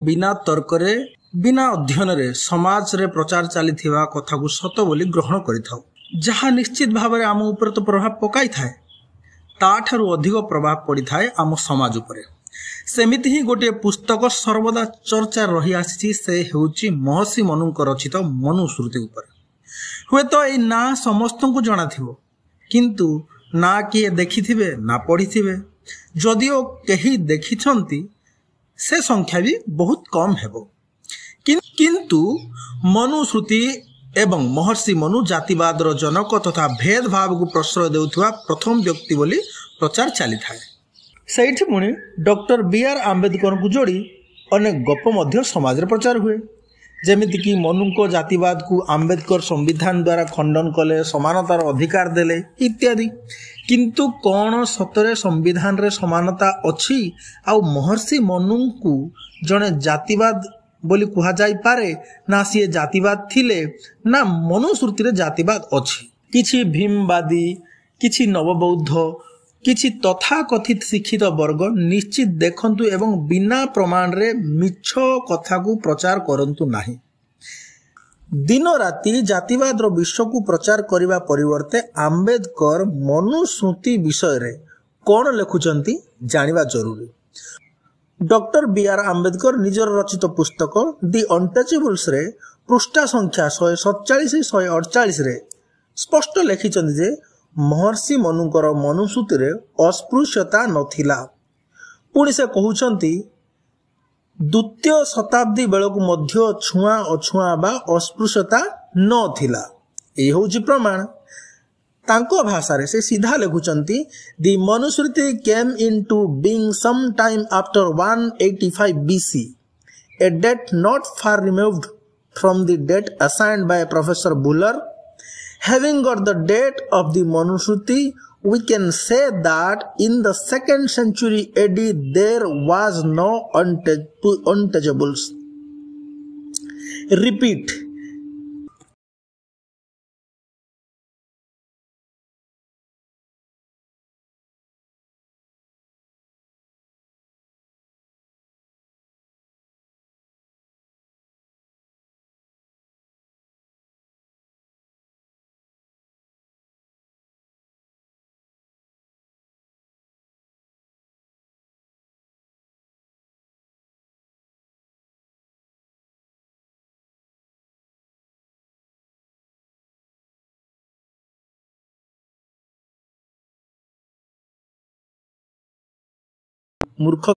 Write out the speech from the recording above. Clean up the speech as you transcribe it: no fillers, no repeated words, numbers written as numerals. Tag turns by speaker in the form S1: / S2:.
S1: बिना तर्करे बिना अध्ययन रे समाज रे प्रचार चली कथा को सत बोली ग्रहण करिथाउ जहाँ निश्चित भाव में आम उपर तो प्रभाव पकाई थाए ताठारु अधिक प्रभाव पड़ी थाए आम समाज उपरे। सेमिति ही गोटे पुस्तक सर्वदा चर्चा रही आसी से हेउची महर्षि मनुଙ୍କ रचित मनुश्रुति उपर। हुए तो ए ना समस्त को जणा थिबो किंतु ना किए देखिथिबे ना पढ़िथिबे जदिओ केही देखिछंती से संख्या भी बहुत कम हेबो। किंतु मनुश्रुति एवं महर्षि मनु जातिवाद जनक तथा भेदभाव को प्रश्रय देउथुवा प्रथम व्यक्ति बोली प्रचार चली थाए। सेठी पुणी डॉक्टर बी.आर. आंबेडकर को जोड़ी अनेक गप मध्य समाज रे प्रचार हुए जेमिति कि मनुको जातिवाद को आंबेडकर संविधान द्वारा खंडन कले समानतार अधिकार देले इत्यादि। किंतु कौन सतरे संविधान रे समानता अछि आ महर्षि मनु को जने जातिवाद बोली कुहा जाई पारे ना सी जातिवाद थिले ना मनुश्रुति रे जातिवाद अछि। किछि भीमवादी किछि नवबौद्ध किछि तथाकथित शिक्षित वर्ग निश्चित देखंतु एवं बिना प्रमाण रे मिछ कथा को प्रचार करंतु नाही। दिन राति जातिवाद रो विश्व को प्रचार करिवा परिवर्ते आंबेडकर मनुश्रुति विषय रे कोन लेखुचंती जानिबा जरूरी। Doctor B R. आंबेडकर निजर रचित पुस्तक दि अनटचेबल्स रे पृष्ठा संख्या 147-148 रे स्पष्ट लिखिचंती जे महर्षि मनुଙ୍କର मनुश्रुति रे अस्पृश्यता नथिला। पुणी से कहउचंती द्वितीय शताब्दी बेलକୁ ମଧ୍ୟ छुआ अछुआ बा अस्पृश्यता नथिला। ए होउची प्रमाण। तांको भाषा रे से सीधा लिखुचंती the Manusmriti came into being some time after 185 BC, a date not far removed from the date assigned by Professor Buller. Having got the date of the Manusruti, we can say that in the 2nd century AD there was no untouchables. Repeat. मूर्ख